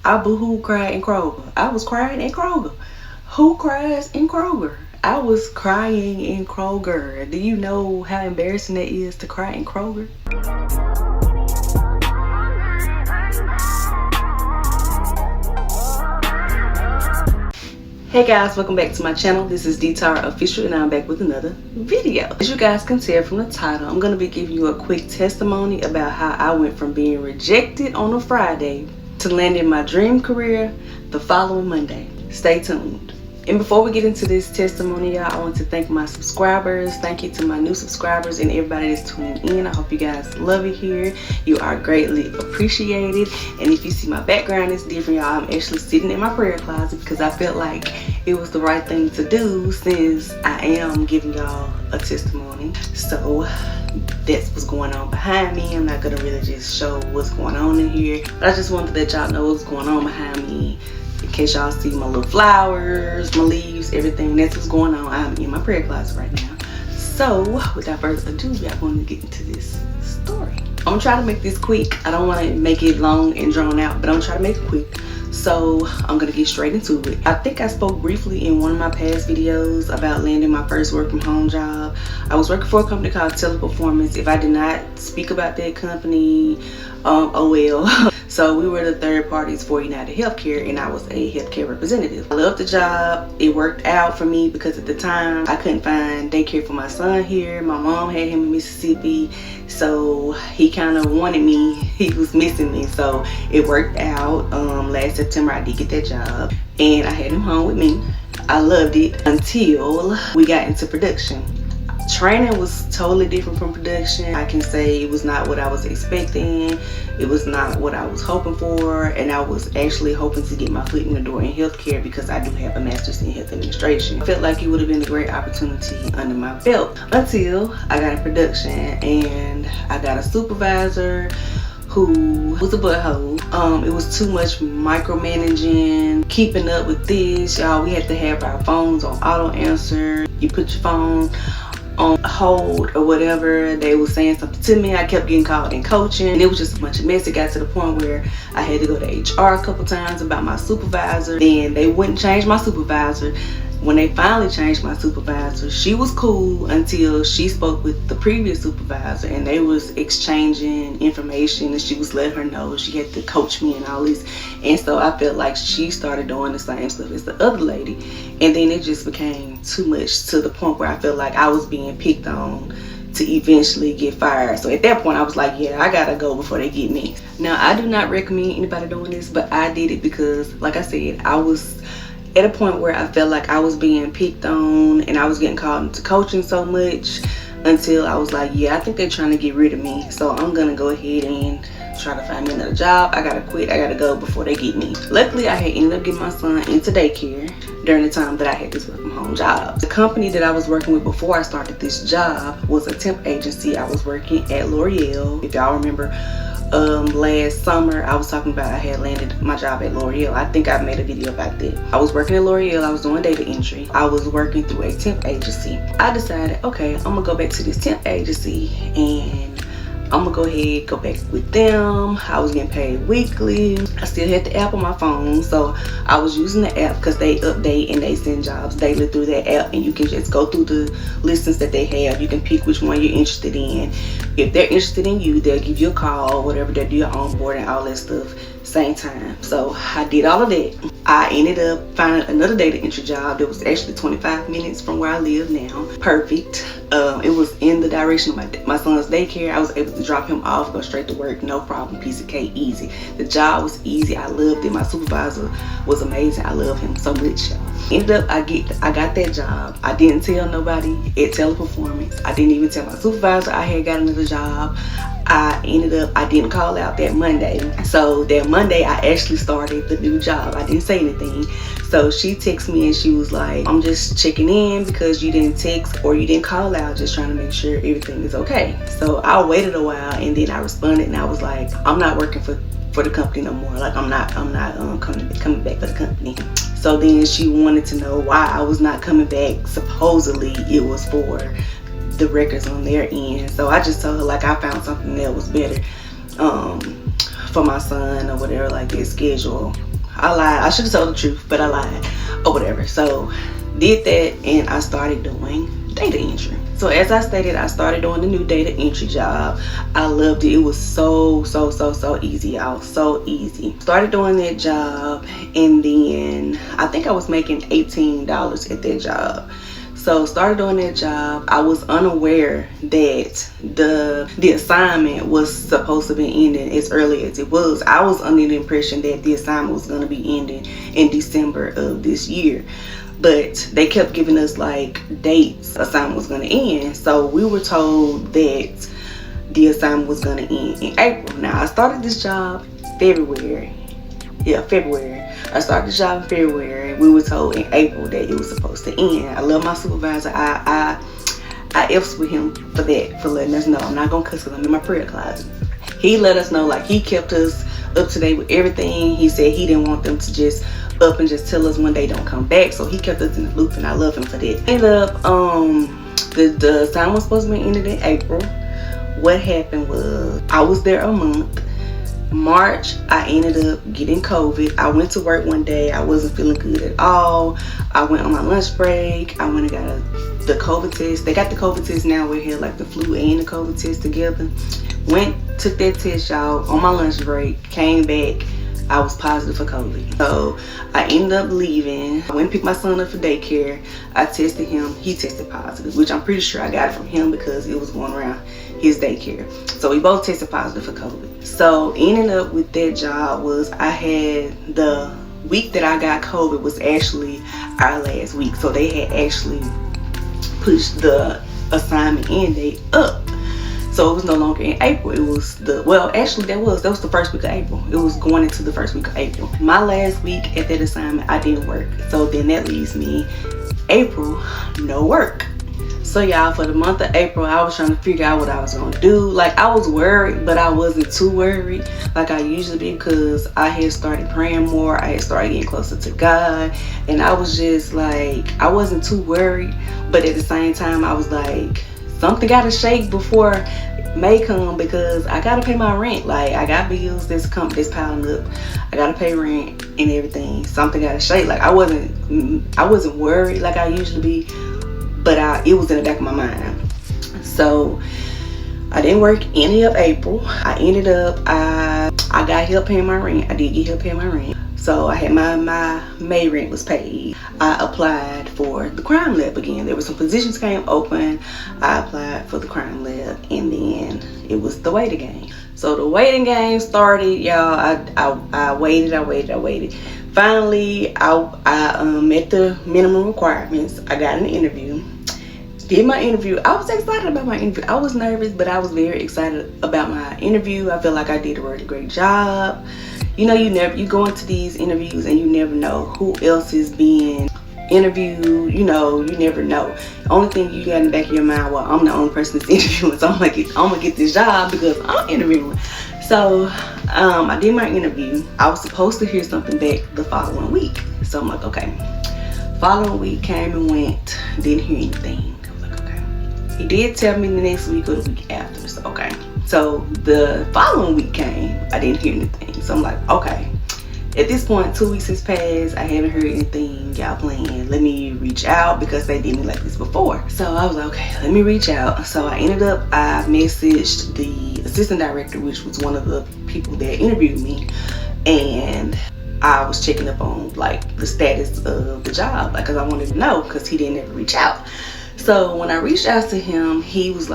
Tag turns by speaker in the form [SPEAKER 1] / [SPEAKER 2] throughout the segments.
[SPEAKER 1] I boohoo cried in Kroger. I was crying in Kroger. Who cries in Kroger? I was crying in Kroger. Do you know how embarrassing that is to cry in Kroger? Hey guys, welcome back to my channel. This is Tarra Official and I'm back with another video. As you guys can tell from the title, I'm going to be giving you a quick testimony about how I went from being rejected on a Friday to landing my dream career the following Monday. Stay tuned. And before we get into this testimony, y'all, I want to thank my subscribers. Thank you to my new subscribers and everybody that's tuning in. I hope you guys love it here. You are greatly appreciated. And if you see my background is different, y'all, I'm actually sitting in my prayer closet because I felt like it was the right thing to do since I am giving y'all a testimony. So that's what's going on behind me. I'm not gonna really just show what's going on in here, but I just wanted to let y'all know what's going on behind me. In case y'all see my little flowers, my leaves, everything, that's what's going on. I'm in my prayer closet right now. So without further ado, we are going to get into this story. I'm gonna try to make this quick. I don't want to make it long and drawn out, but I'm gonna try to make it quick. So I'm gonna get straight into it. I think I spoke briefly in one of my past videos about landing my first work from home job. I was working for a company called Teleperformance. If I did not speak about that company, oh well. So we were the third parties for United Healthcare and I was a healthcare representative. I loved the job. It worked out for me because at the time I couldn't find daycare for my son here. My mom had him in Mississippi, so he kind of wanted me. He was missing me, so it worked out. Last September I did get that job and I had him home with me. I loved it until we got into production. Training was totally different from production. I can say it was not what I was expecting. It was not what I was hoping for, and I was actually hoping to get my foot in the door in healthcare because I do have a master's in health administration. I felt like it would have been a great opportunity under my belt until I got in production and I got a supervisor who was a butthole. It was too much micromanaging, keeping up with this. Y'all, we had to have our phones on auto answer. You put your phone on hold or whatever, they were saying something to me. I kept getting called in coaching and it was just a bunch of mess. It got to the point where I had to go to HR a couple times about my supervisor. Then they wouldn't change my supervisor. When they finally changed my supervisor, she was cool until she spoke with the previous supervisor and they was exchanging information and she was letting her know she had to coach me and all this. And so I felt like she started doing the same stuff as the other lady. And then it just became too much to the point where I felt like I was being picked on to eventually get fired. So at that point I was like, yeah, I gotta go before they get me. Now I do not recommend anybody doing this, but I did it because, like I said, I was at a point where I felt like I was being picked on and I was getting called into coaching so much until I was like, yeah, I think they're trying to get rid of me. So I'm gonna go ahead and try to find me another job. I gotta quit, I gotta go before they get me. Luckily, I had ended up getting my son into daycare during the time that I had this work from home job. The company that I was working with before I started this job was a temp agency. I was working at L'Oreal. If y'all remember, last summer I was talking about I had landed my job at L'Oreal. I think I made a video about that. I was working at L'Oreal. I was doing data entry. I was working through a temp agency. I decided, okay, I'm gonna go back to this temp agency and I'm gonna go ahead, go back with them. I was getting paid weekly. I still had the app on my phone, so I was using the app because they update and they send jobs daily through that app, and you can just go through the listings that they have. You can pick which one you're interested in. If they're interested in you, they'll give you a call, whatever, they'll do your onboarding, all that stuff, same time. So I did all of that. I ended up finding another data entry job that was actually 25 minutes from where I live now. Perfect. It was in the direction of my son's daycare. I was able to drop him off, go straight to work, no problem, piece of cake, easy. The job was easy. I loved it. My supervisor was amazing. I love him so much, y'all. Ended up, I got that job. I didn't tell nobody at Teleperformance. I didn't even tell my supervisor I had got another job. I didn't call out that Monday. So that Monday I actually started the new job. I didn't say anything. So she texted me and she was like, I'm just checking in because you didn't text or you didn't call out, just trying to make sure everything is okay. So I waited a while and then I responded and I was like, I'm not working for the company no more. Like I'm not coming back for the company. So then she wanted to know why I was not coming back. Supposedly it was for the records on their end. So I just told her like I found something that was better for my son or whatever, like their schedule I lied. I should have told the truth, but I lied or whatever. So did that, and I started doing data entry. So as I stated, I started doing the new data entry job. I loved it. It was so easy, y'all. So easy. Started doing that job, and then I think I was making $18 at that job. So started doing that job. I was unaware that the assignment was supposed to be ending as early as it was. I was under the impression that the assignment was going to be ending in December of this year. But they kept giving us like dates assignment was going to end. So we were told that the assignment was going to end in April. Now I started this job February. I started the job in February. We were told in April that it was supposed to end. I love my supervisor. I F's with him for that, for letting us know. I'm not gonna cuss because I'm in my prayer closet. He let us know, like, he kept us up to date with everything. He said he didn't want them to just up and just tell us when they don't come back. So he kept us in the loop, and I love him for that. Ended up, the assignment was supposed to be ended in April. What happened was I was there a month. March, I ended up getting COVID. I went to work one day. I wasn't feeling good at all. I went on my lunch break. I went and got the COVID test. They got the COVID test now. We're here like the flu and the COVID test together. Went, took that test, y'all, on my lunch break. Came back. I was positive for COVID. So I ended up leaving. I went and picked my son up for daycare. I tested him. He tested positive, which I'm pretty sure I got it from him because it was going around his daycare. So we both tested positive for COVID. So ending up with that job was I had the week that I got COVID was actually our last week. So they had actually pushed the assignment end date up. So it was no longer in April. It was that was the first week of April. It was going into the first week of April. My last week at that assignment, I didn't work. So then that leaves me April, no work. So y'all, for the month of April, I was trying to figure out what I was gonna do. Like, I was worried, but I wasn't too worried like I usually be, because I had started praying more. I had started getting closer to God, and I was just like, I wasn't too worried, but at the same time, I was like, something gotta shake before May come, because I gotta pay my rent. Like, I got bills that's piling up. I gotta pay rent and everything. Something gotta shake. Like, I wasn't worried like I usually be, but it was in the back of my mind. So I didn't work any of April. I ended up, I got help paying my rent. I did get help paying my rent. So I had my May rent was paid. I applied for the crime lab again. There were some positions came open. I applied for the crime lab, and then it was the waiting game. So the waiting game started, y'all. I waited. Finally, I met the minimum requirements. I got an interview. Did my interview. I was excited about my interview. I was nervous, but I was very excited about my interview. I feel like I did a really great job. You know, you go into these interviews and you never know who else is being interviewed. You know, you never know. The only thing you got in the back of your mind, well, I'm the only person that's interviewing, so I'm gonna get this job because I'm interviewing. So I did my interview. I was supposed to hear something back the following week. So I'm like, okay. Following week came and went. Didn't hear anything. He did tell me the next week or the week after, so okay. So the following week came, I didn't hear anything. So I'm like, okay. At this point, 2 weeks has passed. I haven't heard anything. Y'all playing. Let me reach out, because they did me like this before. So I was like, okay, let me reach out. So I messaged the assistant director, which was one of the people that interviewed me, and I was checking up on like the status of the job, like, because I wanted to know, because he didn't ever reach out. So when I reached out to him, he was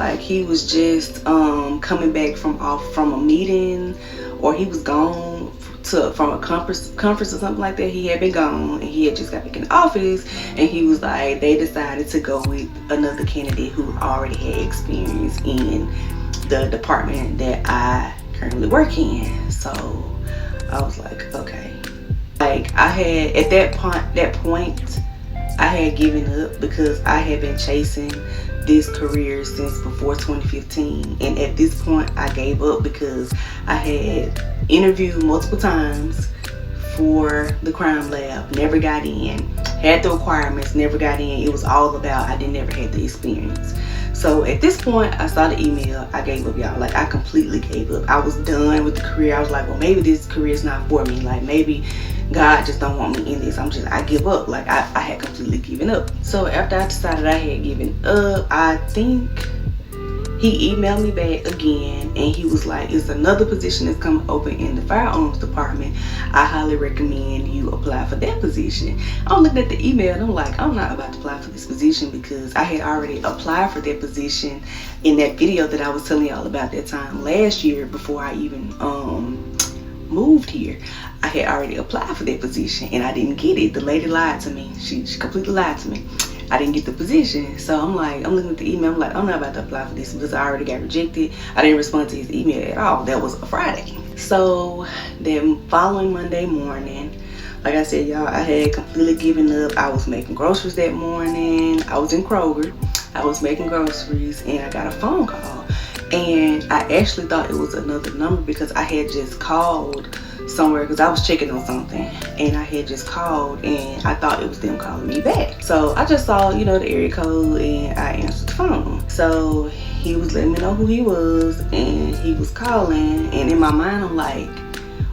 [SPEAKER 1] just coming back from a meeting, or he was gone from a conference or something like that. He had been gone, and he had just got back in the office, and he was like, they decided to go with another candidate who already had experience in the department that I currently work in. So I was like, okay. Like, I had at that point I had given up, because I had been chasing this career since before 2015, and at this point I gave up, because I had interviewed multiple times for the crime lab, never got in, had the requirements, never got in. It was all about I never had the experience. So at this point, I saw the email. I gave up, y'all. Like, I completely gave up. I was done with the career. I was like, well, maybe this career is not for me. Like, maybe God just don't want me in this. I give up. Like, I had completely given up. So after I decided I had given up, I think he emailed me back again, and he was like, it's another position that's come open in the firearms department. I highly recommend you apply for that position. I'm looking at the email and I'm like, I'm not about to apply for this position, because I had already applied for that position in that video that I was telling y'all about that time last year before I even moved here. I had already applied for that position and I didn't get it. The lady lied to me. She completely lied to me. I didn't get the position. So I'm like, I'm looking at the email. I'm like, I'm not about to apply for this because I already got rejected. I didn't respond to his email at all. That was a Friday. So then following Monday morning, like I said, y'all, I had completely given up. I was making groceries that morning. I was in Kroger. I was making groceries and I got a phone call. And I actually thought it was another number because I had just called somewhere because I was checking on something, and I had just called and I thought it was them calling me back. So I just saw, you know, the area code and I answered the phone. So he was letting me know who he was and he was calling, and in my mind I'm like,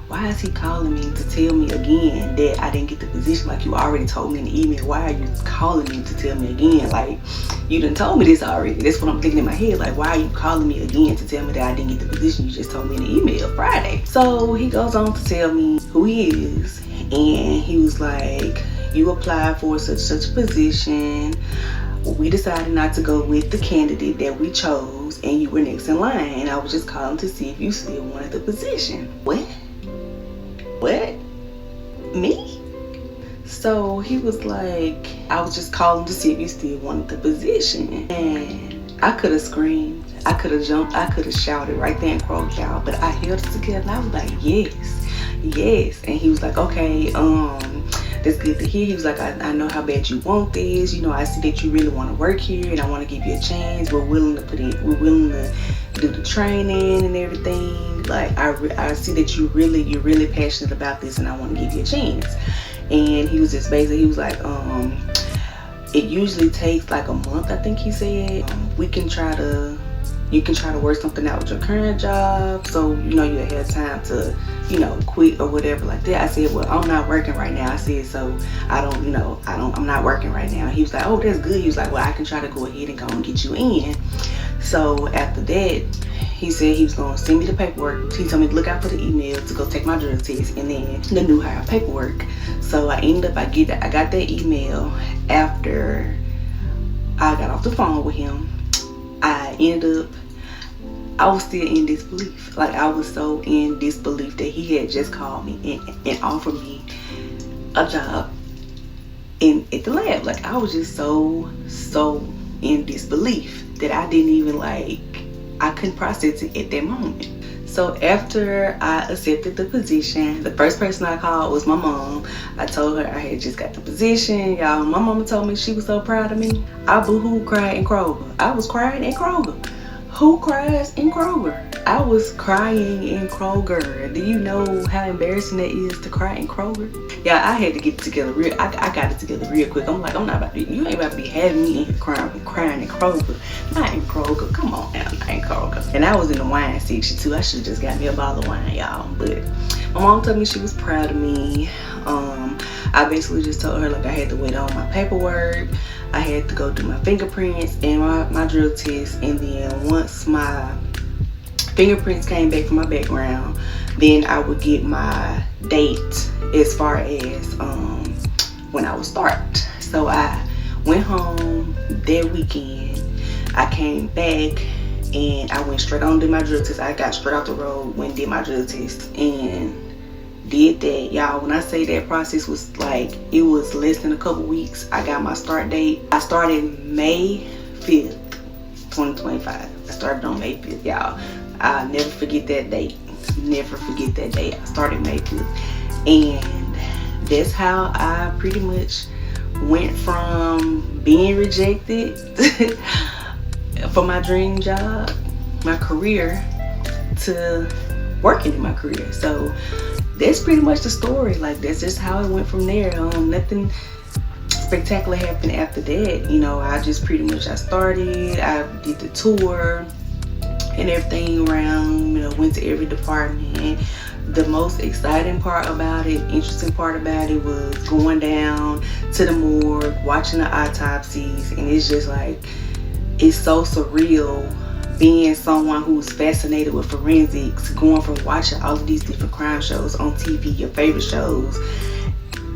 [SPEAKER 1] why is he calling me to tell me again that I didn't get the position? Like, you already told me in the email. Why are you calling me to tell me again? Like, you done told me this already. That's what I'm thinking in my head. Like, why are you calling me again to tell me that I didn't get the position you just told me in the email Friday? So he goes on to tell me who he is, and he was like, you applied for such a position. We decided not to go with the candidate that we chose, and you were next in line, and I was just calling to see if you still wanted the position. What? Me? So he was like, I was just calling to see if you still wanted the position. And I could have screamed, I could have jumped, I could have shouted right there in Kroger, y'all, but I held it together and I was like, yes. And he was like, okay, that's good to hear. He was like, I know how bad you want this. You know, I see that you really want to work here and I want to give you a chance. We're willing to do the training and everything. Like, I see that you're really passionate about this and I want to give you a chance. And he was just basically, he was like, it usually takes like a month, I think he said. You can try to work something out with your current job, so you know you'll have time to, you know, quit or whatever like that. I said, well, I'm not working right now. I said, so I'm not working right now. He was like, oh, that's good. He was like, well, I can try to go ahead and go and get you in. So after that, he said he was gonna send me the paperwork. He told me to look out for the email to go take my drug test and then the new hire paperwork. So I got that email after I got off the phone with him. I was still in disbelief. Like, I was so in disbelief that he had just called me and offered me a job at the lab. Like, I was just so in disbelief that I didn't even, like, I couldn't process it at that moment. So after I accepted the position, the first person I called was my mom. I told her I had just got the position. Y'all, my mama told me she was so proud of me. I boo-hoo cried in Kroger. I was crying in Kroger. Who cries in Kroger? I was crying in Kroger. Do you know how embarrassing that is to cry in Kroger? Yeah, I had to get it together I got it together real quick. I'm like, you ain't about to be having me in here crying in Kroger. Not in Kroger. Come on now, not in Kroger. And I was in the wine section too. I should have just got me a bottle of wine, y'all. But my mom told me she was proud of me. I basically just told her, like, I had to wait on my paperwork. I had to go do my fingerprints and my drug test, and then once my fingerprints came back from my background, then I would get my date as far as when I would start. So I went home that weekend. I came back and I went straight on to my drug test. I got straight off the road, went and did my drug test and did that. Y'all, when I say that process was like, it was less than a couple weeks. I got my start date. I started May 5th, 2025. I started on May 5th, y'all. I'll never forget that date. Never forget that date. I started May 5th. And that's how I pretty much went from being rejected for my dream job, my career, to working in my career. So that's pretty much the story. Like, that's just how it went from there. Nothing spectacular happened after that. You know, I just pretty much, I did the tour and everything around, you know, went to every department. The most exciting part about it, interesting part about it, was going down to the morgue, watching the autopsies, and it's just like, it's so surreal being someone who's fascinated with forensics, going from watching all of these different crime shows on TV, your favorite shows,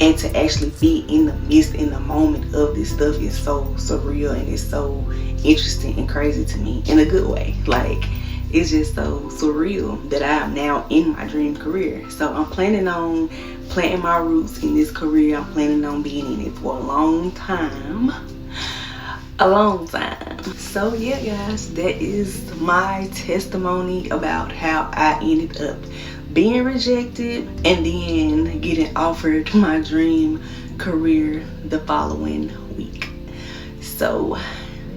[SPEAKER 1] and to actually be in the midst, in the moment of this stuff is so surreal, and it's so interesting and crazy to me in a good way. Like, it's just so surreal that I am now in my dream career. So I'm planning on planting my roots in this career. I'm planning on being in it for a long time. So yeah, guys, that is my testimony about how I ended up being rejected and then getting offered my dream career the following week. So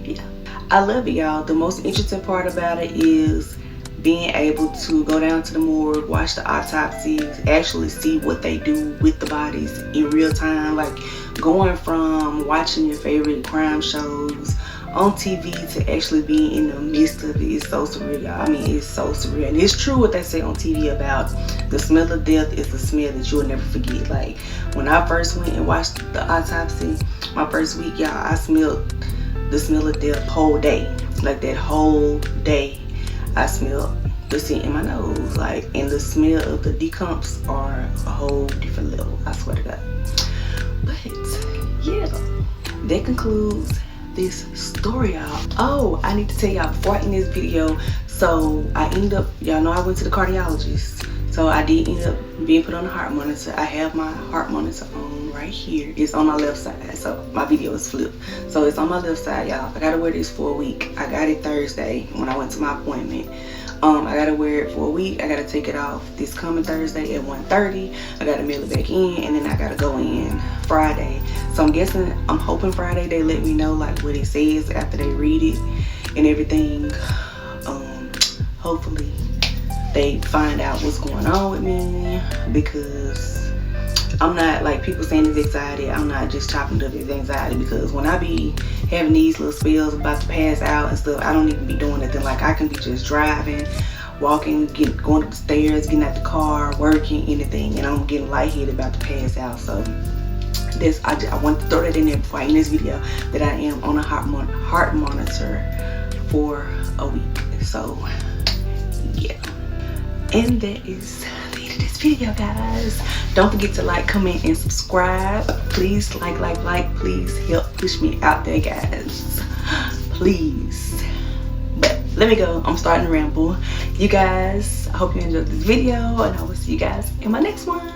[SPEAKER 1] yeah, I love it, y'all. The most interesting part about it is being able to go down to the morgue, watch the autopsies, actually see what they do with the bodies in real time. Like, going from watching your favorite crime shows on TV to actually being in the midst of it is so surreal, y'all. I mean, it's so surreal. And it's true what they say on TV about the smell of death is the smell that you'll never forget. Like, when I first went and watched the autopsy, my first week, y'all, I smelled the smell of death whole day. Like, that whole day I smelled the scent in my nose. Like, and the smell of the decomps are a whole different level, I swear to God. But yeah, that concludes this story, y'all. Oh, I need to tell y'all before I end this video, so I ended up, y'all know I went to the cardiologist, so I did end up being put on the heart monitor. I have my heart monitor on right here. It's on my left side, so my video is flipped, so it's on my left side, y'all. I gotta wear this for a week. I got it Thursday when I went to my appointment. I gotta wear it for a week. I gotta take it off this coming Thursday at 1:30. I gotta mail it back in, and then I gotta go in Friday. So I'm hoping Friday they let me know like what it says after they read it and everything. Hopefully they find out what's going on with me, because I'm not, like people saying it's anxiety, I'm not just chopping up as anxiety, because when I be having these little spells about to pass out and stuff, I don't even be doing nothing. Like, I can be just driving, walking, going up the stairs, getting out the car, working, anything, and I'm getting lightheaded about to pass out. So this, I want to throw that in there before I end this video, that I am on a heart monitor for a week. So yeah, and that is the end of this video, guys. Don't forget to like, comment, and subscribe. Please like, please help push me out there, guys, please. But let me go, I'm starting to ramble. You guys, I hope you enjoyed this video, and I will see you guys in my next one.